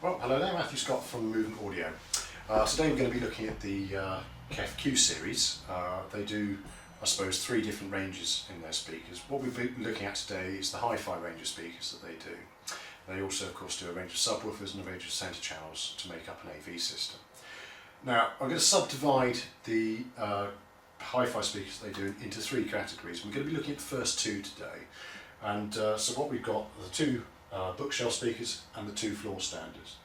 Well, hello there, Matthew Scott from Movement Audio. Today we're going to be looking at the KEF Q series. They do, I suppose, three different ranges in their speakers. What we'll be looking at today is the hi-fi range of speakers that they do. They also, of course, do a range of subwoofers and a range of centre channels to make up an AV system. Now, I'm going to subdivide the hi-fi speakers they do into three categories. We're going to be looking at the first two today. And so what we've got are the two bookshelf speakers and the two floor standers.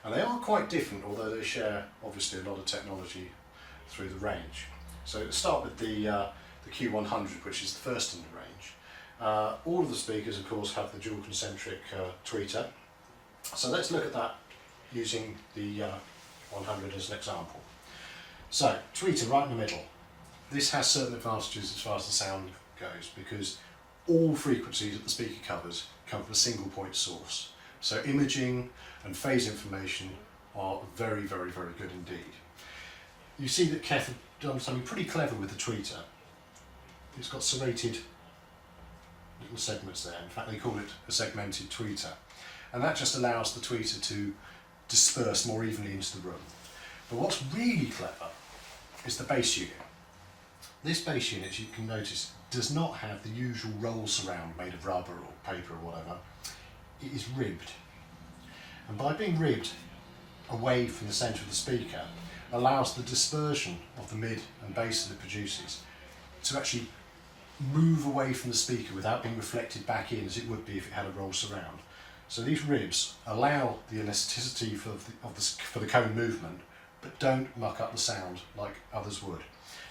And they are quite different, although they share obviously a lot of technology through the range. So let's start with the Q100, which is the first in the range. All of the speakers, of course, have the dual concentric tweeter. So let's look at that using the 100 as an example. So, tweeter right in the middle. This has certain advantages as far as the sound goes, because all frequencies that the speaker covers come from a single point source. So imaging and phase information are very, very, very good indeed. You see that KEF have done something pretty clever with the tweeter. It's got serrated little segments there. In fact, they call it a segmented tweeter. And that just allows the tweeter to disperse more evenly into the room. But what's really clever is the bass unit. This bass unit, as you can notice, does not have the usual roll surround made of rubber or paper or whatever. It is ribbed. And by being ribbed away from the centre of the speaker, allows the dispersion of the mid and bass that it produces to actually move away from the speaker without being reflected back in as it would be if it had a roll surround. So these ribs allow the elasticity for the cone movement, but don't muck up the sound like others would.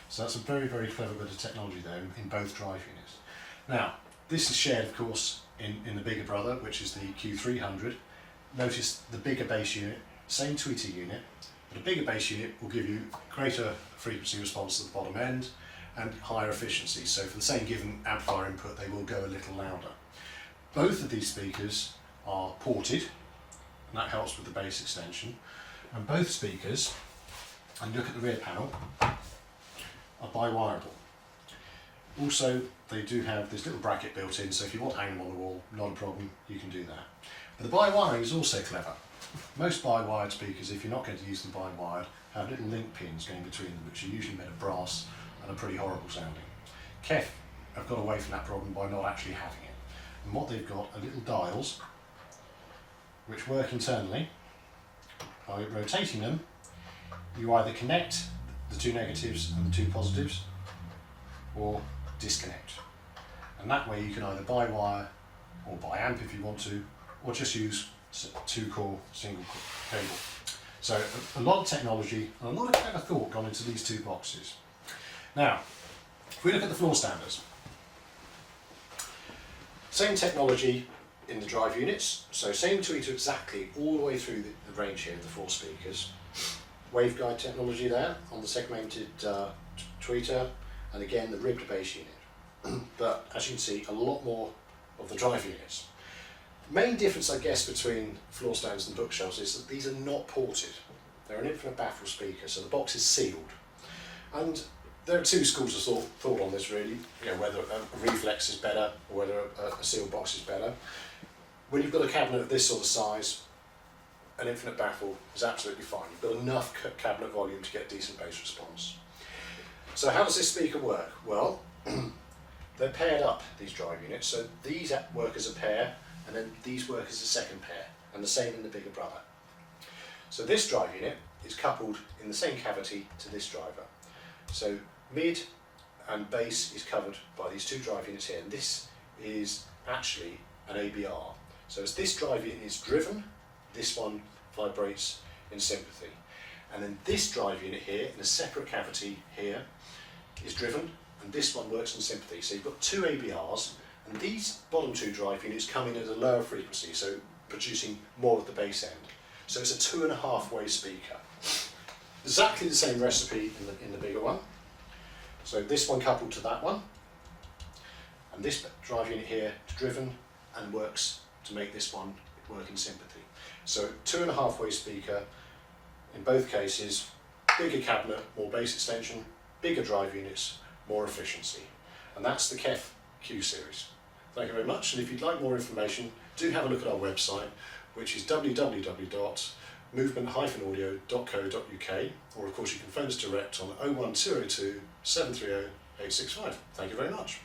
So that's a very, very clever bit of technology there in both drive units. Now, this is shared, of course, in the bigger brother, which is the Q300. Notice the bigger bass unit, same tweeter unit, but a bigger bass unit will give you greater frequency response at the bottom end and higher efficiency. So for the same given amplifier input, they will go a little louder. Both of these speakers are ported, and that helps with the bass extension. And both speakers, and look at the rear panel, are bi-wireable. Also, they do have this little bracket built in, so if you want to hang them on the wall, not a problem, you can do that. But the bi-wiring is also clever. Most bi-wired speakers, if you're not going to use them bi-wired, have little link pins going between them, which are usually made of brass and are pretty horrible sounding. KEF have got away from that problem by not actually having it. And what they've got are little dials which work internally. By rotating them, you either connect the two negatives and the two positives, or disconnect. And that way you can either buy wire or buy amp if you want to, or just use two-core single cable. So a lot of technology and a lot of clever thought gone into these two boxes. Now, if we look at the floor standers, same technology in the drive units, so same tweeter exactly all the way through the range here of the four speakers. Waveguide technology there on the segmented tweeter, and again the ribbed bass unit. But as you can see, a lot more of the drive units. Main difference, I guess, between floor stands and bookshelves is that these are not ported. They're an infinite baffle speaker, so the box is sealed. And there are two schools of thought on this really, whether a reflex is better or whether a sealed box is better. When you've got a cabinet of this sort of size, an infinite baffle is absolutely fine. You've got enough cabinet volume to get decent bass response. So how does this speaker work? Well, they're paired up, these drive units, so these work as a pair, and then these work as a second pair, and the same in the bigger brother. So this drive unit is coupled in the same cavity to this driver. So mid and bass is covered by these two drive units here, and this is actually an ABR. So as this drive unit is driven, this one vibrates in sympathy. And then this drive unit here, in a separate cavity here, is driven, and this one works in sympathy. So you've got two ABRs, and these bottom two drive units come in at a lower frequency, so producing more of the bass end. So it's a 2.5-way speaker. Exactly the same recipe in the bigger one. So this one coupled to that one, and this drive unit here is driven and works to make this one work in sympathy. So 2.5-way speaker, in both cases, bigger cabinet, more bass extension, bigger drive units, more efficiency. And that's the KEF Q series. Thank you very much, and if you'd like more information, do have a look at our website, which is www.movement-audio.co.uk, or of course you can phone us direct on 01202 730 865. Thank you very much.